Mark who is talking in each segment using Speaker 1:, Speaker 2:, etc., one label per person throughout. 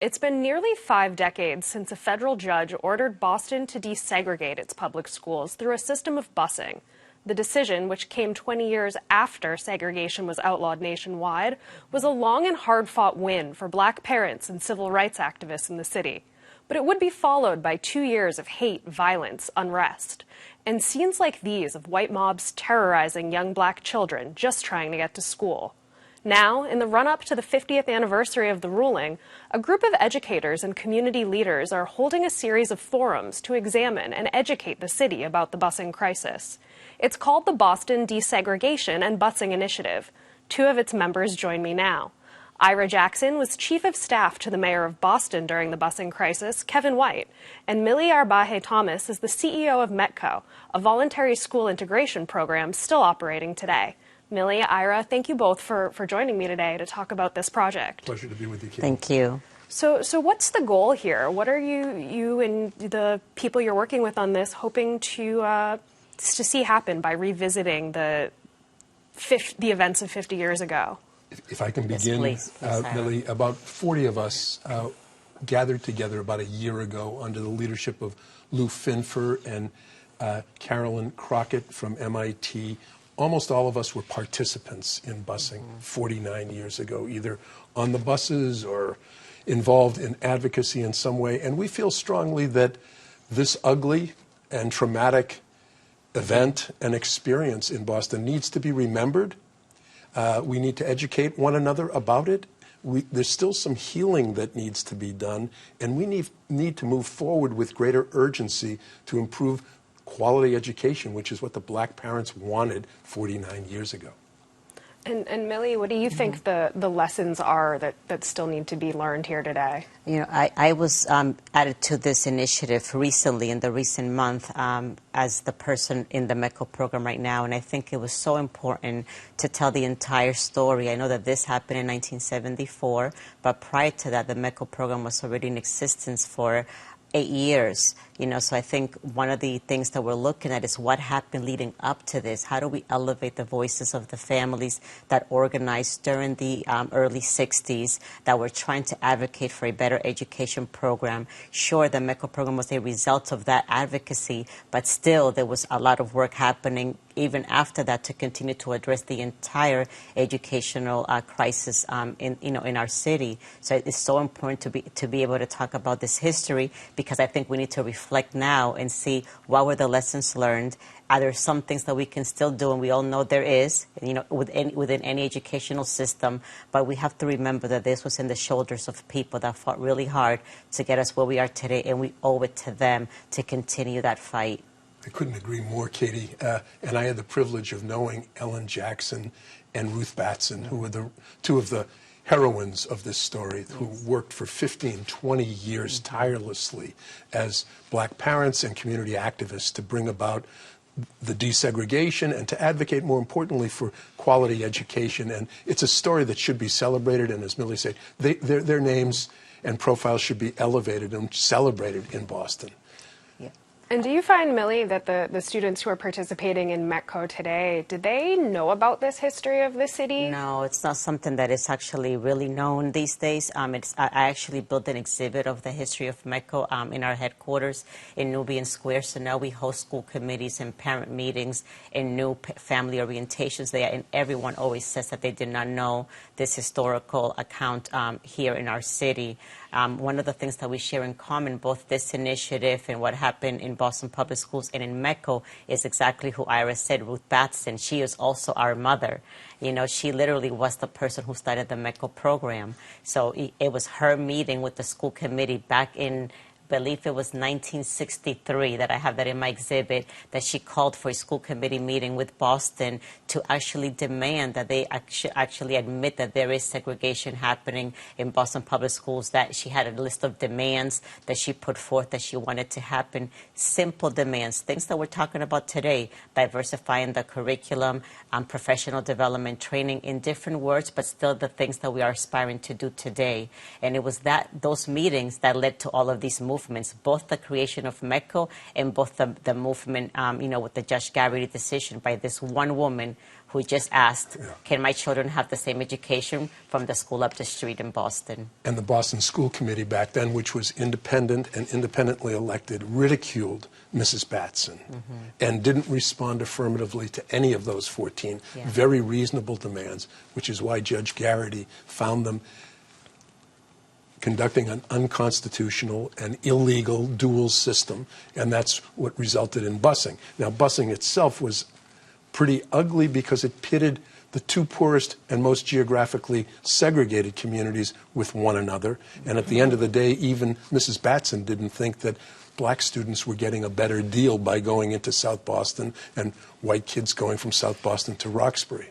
Speaker 1: It's been nearly 5 decades since a federal judge ordered Boston to desegregate its public schools through a system of busing. The decision, which came 20 years after segregation was outlawed nationwide, was a long and hard-fought win for black parents and civil rights activists in the city. But it would be followed by 2 years of hate, violence, unrest, and scenes like these of white mobs terrorizing young black children just trying to get to school. Now, in the run-up to the 50th anniversary of the ruling, a group of educators and community leaders are holding a series of forums to examine and educate the city about the busing crisis. It's called the Boston Desegregation and Busing Initiative. 2 of its members join me now. Ira Jackson was chief of staff to the mayor of Boston during the busing crisis, Kevin White, and Milly Arbaje-Thomas is the CEO of Metco, a voluntary school integration program still operating today. Milly, Ira, thank you both for joining me today to talk about this project.
Speaker 2: Pleasure to be with you, Katie.
Speaker 3: Thank you.
Speaker 1: So what's the goal here? What are you and the people you're working with on this hoping to see happen by revisiting the events of 50 years ago?
Speaker 2: If I can begin,
Speaker 3: yes, please,
Speaker 2: Milly, about 40 of us gathered together about a year ago under the leadership of Lou Finfer and Carolyn Crockett from MIT. Almost all of us were participants in busing 49 years ago, either on the buses or involved in advocacy in some way. And we feel strongly that this ugly and traumatic event and experience in Boston needs to be remembered. We need to educate one another about it. There's still some healing that needs to be done, and we need to move forward with greater urgency to improve quality education, which is what the black parents wanted 49 years ago.
Speaker 1: And Milly, what do you think the lessons are that still need to be learned here today?
Speaker 3: You know, I was added to this initiative recently, in the recent month, as the person in the Metco program right now, and I think it was so important to tell the entire story. I know that this happened in 1974, but prior to that, the Metco program was already in existence for 8 years. You know, so I think one of the things that we're looking at is what happened leading up to this. How do we elevate the voices of the families that organized during the early 60s that were trying to advocate for a better education program? Sure, the Metco program was a result of that advocacy, but still there was a lot of work happening even after that to continue to address the entire educational crisis in our city. So it's so important to be able to talk about this history, because I think we need to reflect now and see what were the lessons learned. Are there some things that we can still do? And we all know there is, you know, within any educational system. But we have to remember that this was in the shoulders of people that fought really hard to get us where we are today, and we owe it to them to continue that fight.
Speaker 2: I couldn't agree more, Katie. And I had the privilege of knowing Ellen Jackson and Ruth Batson, who were the 2 of the heroines of this story, who worked for 15, 20 years tirelessly as black parents and community activists to bring about the desegregation and to advocate, more importantly, for quality education. And it's a story that should be celebrated. And as Milly said, their names and profiles should be elevated and celebrated in Boston.
Speaker 1: And do you find, Milly, that the students who are participating in Metco today, did they know about this history of the city?
Speaker 3: No, it's not something that is actually really known these days. I actually built an exhibit of the history of Metco in our headquarters in Nubian Square. So now we host school committees and parent meetings and new family orientations there. And everyone always says that they did not know this historical account here in our city. One of the things that we share in common, both this initiative and what happened in Boston Public Schools and in Metco, is exactly who Ira said, Ruth Batson. She is also our mother. You know, she literally was the person who started the Metco program. So it was her meeting with the school committee back in, I believe it was 1963, that I have that in my exhibit, that she called for a school committee meeting with Boston to actually demand that they actually admit that there is segregation happening in Boston Public Schools, that she had a list of demands that she put forth that she wanted to happen. Simple demands, things that we're talking about today, diversifying the curriculum, professional development, training, in different words, but still the things that we are aspiring to do today. And it was those meetings that led to all of these movements. Both the creation of Metco and both the movement, you know, with the Judge Garrity decision by this one woman who just asked, can my children have the same education from the school up the street in Boston?
Speaker 2: And the Boston School Committee back then, which was independent and independently elected, ridiculed Mrs. Batson and didn't respond affirmatively to any of those 14 very reasonable demands, which is why Judge Garrity found them conducting an unconstitutional and illegal dual system, and that's what resulted in busing. Now, busing itself was pretty ugly because it pitted the two poorest and most geographically segregated communities with one another, and at the end of the day, even Mrs. Batson didn't think that black students were getting a better deal by going into South Boston and white kids going from South Boston to Roxbury.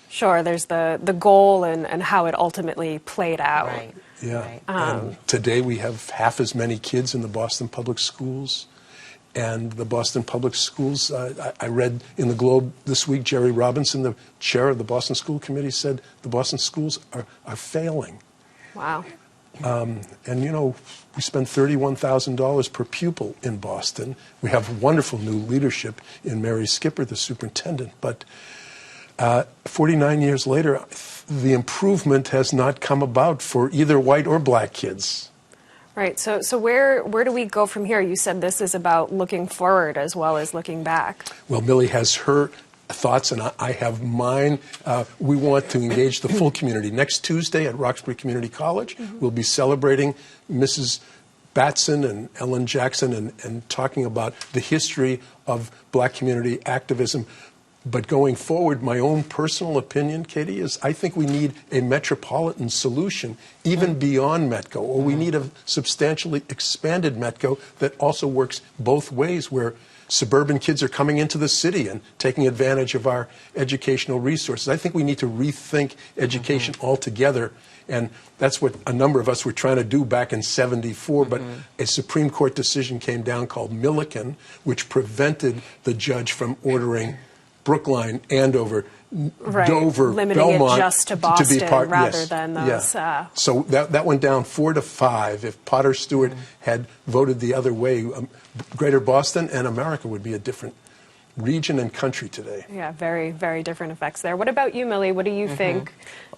Speaker 1: Sure, there's the goal and how it ultimately played out.
Speaker 3: Right.
Speaker 2: Yeah.
Speaker 3: Right.
Speaker 2: And today we have half as many kids in the Boston public schools. And the Boston public schools, I read in the Globe this week, Jerry Robinson, the chair of the Boston School Committee, said the Boston schools are failing.
Speaker 1: Wow.
Speaker 2: And, you know, we spend $31,000 per pupil in Boston. We have wonderful new leadership in Mary Skipper, the superintendent. But 49 years later, the improvement has not come about for either white or black kids.
Speaker 1: Right. So where do we go from here? You said this is about looking forward as well as looking back.
Speaker 2: Well, Milly has her thoughts, and I have mine. We want to engage the full community. Next Tuesday at Roxbury Community College, we'll be celebrating Mrs. Batson and Ellen Jackson and talking about the history of black community activism. But going forward, my own personal opinion, Katie, is I think we need a metropolitan solution, even beyond Metco, or we need a substantially expanded Metco that also works both ways, where suburban kids are coming into the city and taking advantage of our educational resources. I think we need to rethink education altogether, and that's what a number of us were trying to do back in '74, but a Supreme Court decision came down called Milliken, which prevented the judge from ordering Brookline, Andover, Dover,
Speaker 1: limiting
Speaker 2: Belmont
Speaker 1: it just to Boston
Speaker 2: be part,
Speaker 1: rather than those.
Speaker 2: So that went down 4-5. If Potter Stewart had voted the other way, Greater Boston and America would be a different region and country today.
Speaker 1: Yeah, very, very different effects there. What about you, Milly? What do you think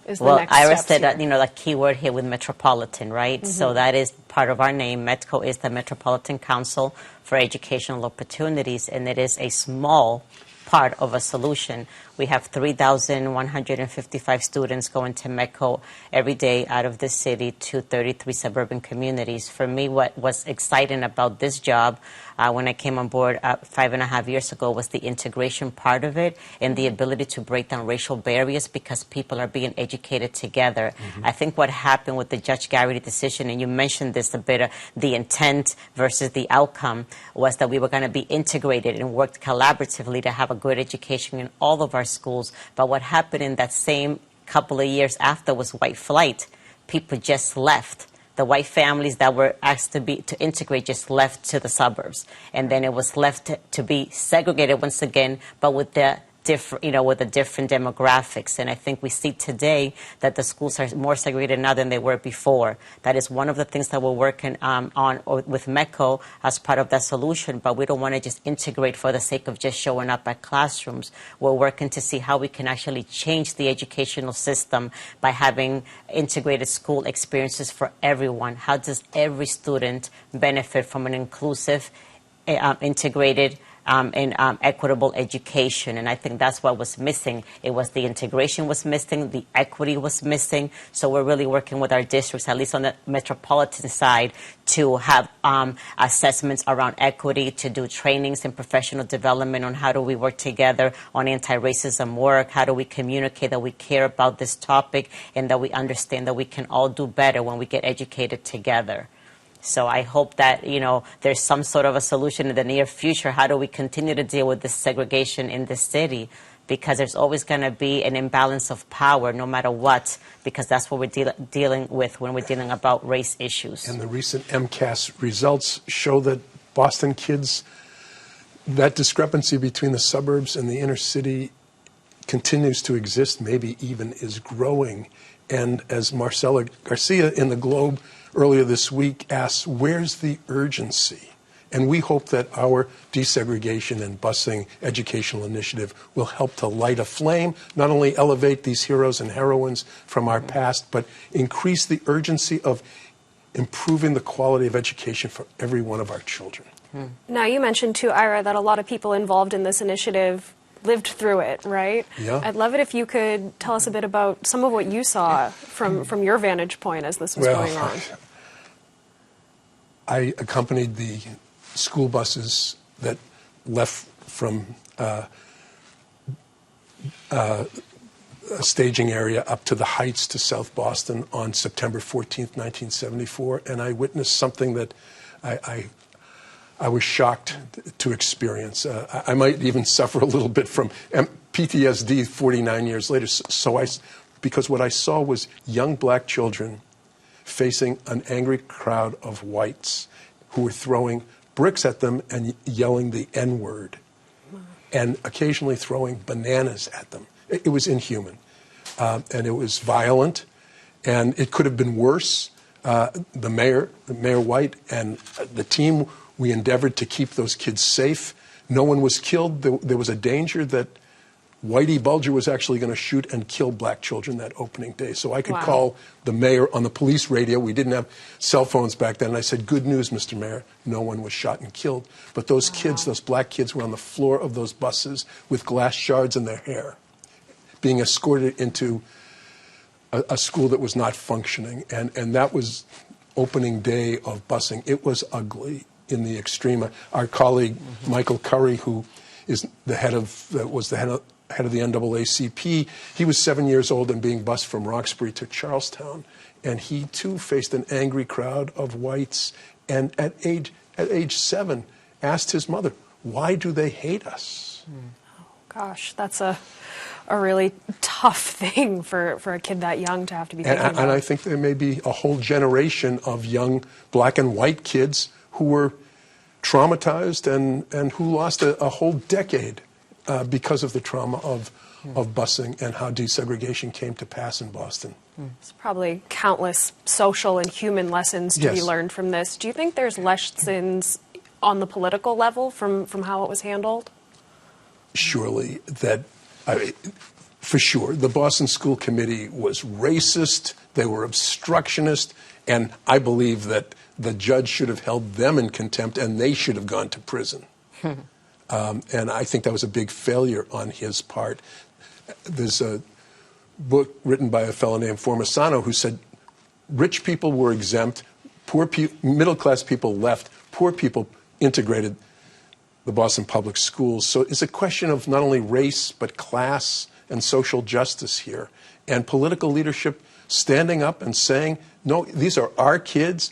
Speaker 1: is the
Speaker 3: Well,
Speaker 1: next
Speaker 3: Ira
Speaker 1: steps
Speaker 3: said
Speaker 1: here?
Speaker 3: that, you know, the key word here with metropolitan, right? So that is part of our name. Metco is the Metropolitan Council for Educational Opportunities, and it is a small part of a solution. We have 3,155 students going to Metco every day out of the city to 33 suburban communities. For me, what was exciting about this job when I came on board 5.5 years ago was the integration part of it and the ability to break down racial barriers because people are being educated together. I think what happened with the Judge Garrity decision, and you mentioned this a bit, the intent versus the outcome, was that we were going to be integrated and worked collaboratively to have a good education in all of our schools. But what happened in that same couple of years after was white flight. People just left. The white families that were asked to integrate just left to the suburbs, and then it was left to be segregated once again, but with the different, with the different demographics. And I think we see today that the schools are more segregated now than they were before. That is one of the things that we're working on with Metco as part of that solution, but we don't want to just integrate for the sake of just showing up at classrooms. We're working to see how we can actually change the educational system by having integrated school experiences for everyone. How does every student benefit from an inclusive, integrated, and equitable education? And I think that's what was missing. It was the integration was missing, the equity was missing. So we're really working with our districts, at least on the metropolitan side, to have assessments around equity, to do trainings and professional development on how do we work together on anti-racism work, how do we communicate that we care about this topic and that we understand that we can all do better when we get educated together. So I hope that, there's some sort of a solution in the near future. How do we continue to deal with this segregation in this city? Because there's always going to be an imbalance of power no matter what, because that's what we're dealing with when we're dealing about race issues.
Speaker 2: And the recent MCAS results show that Boston kids, that discrepancy between the suburbs and the inner city continues to exist, maybe even is growing. And as Marcela Garcia in the Globe earlier this week asks, where's the urgency? And we hope that our desegregation and busing educational initiative will help to light a flame, not only elevate these heroes and heroines from our past, but increase the urgency of improving the quality of education for every one of our children.
Speaker 1: Now, you mentioned too, Ira, that a lot of people involved in this initiative lived through it, right?
Speaker 2: Yeah.
Speaker 1: I'd love it if you could tell us a bit about some of what you saw from your vantage point as this was going on.
Speaker 2: I accompanied the school buses that left from a staging area up to the Heights to South Boston on September 14th, 1974, and I witnessed something that I was shocked to experience. I might even suffer a little bit from PTSD 49 years later. Because what I saw was young black children facing an angry crowd of whites who were throwing bricks at them and yelling the N-word, and occasionally throwing bananas at them. It was inhuman, and it was violent, and it could have been worse. Mayor White, and the team, we endeavored to keep those kids safe. No one was killed. There was a danger that Whitey Bulger was actually going to shoot and kill black children that opening day. So I could call the mayor on the police radio. We didn't have cell phones back then. And I said, "Good news, Mr. Mayor. No one was shot and killed." But those kids, those black kids, were on the floor of those buses with glass shards in their hair, being escorted into a school that was not functioning. And that was opening day of busing. It was ugly in the extreme. Our colleague, Michael Curry, who is the head of the NAACP, he was 7 years old and being bused from Roxbury to Charlestown. And he, too, faced an angry crowd of whites. And at age 7, asked his mother, "Why do they hate us?"
Speaker 1: Oh, gosh, that's a really tough thing for a kid that young to have to be thinking about.
Speaker 2: And I think there may be a whole generation of young black and white kids who were traumatized and who lost a whole decade because of the trauma of busing and how desegregation came to pass in Boston.
Speaker 1: There's probably countless social and human lessons to be learned from this. Do you think there's lessons on the political level from how it was handled?
Speaker 2: Surely for sure. The Boston School Committee was racist, they were obstructionist, and I believe that the judge should have held them in contempt and they should have gone to prison. And I think that was a big failure on his part. There's a book written by a fellow named Formisano who said rich people were exempt, middle-class people left, poor people integrated the Boston public schools. So it's a question of not only race, but class and social justice here. And political leadership standing up and saying, no, these are our kids.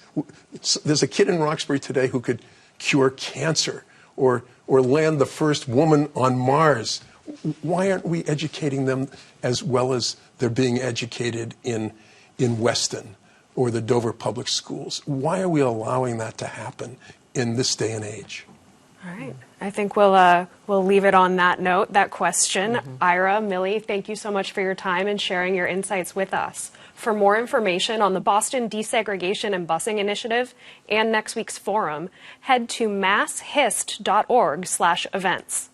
Speaker 2: There's a kid in Roxbury today who could cure cancer or land the first woman on Mars. Why aren't we educating them as well as they're being educated in Weston or the Dover Public Schools? Why are we allowing that to happen in this day and age?
Speaker 1: All right. I think we'll leave it on that note, that question. Ira, Milly, thank you so much for your time and sharing your insights with us. For more information on the Boston Desegregation and Busing Initiative and next week's forum, head to masshist.org/events.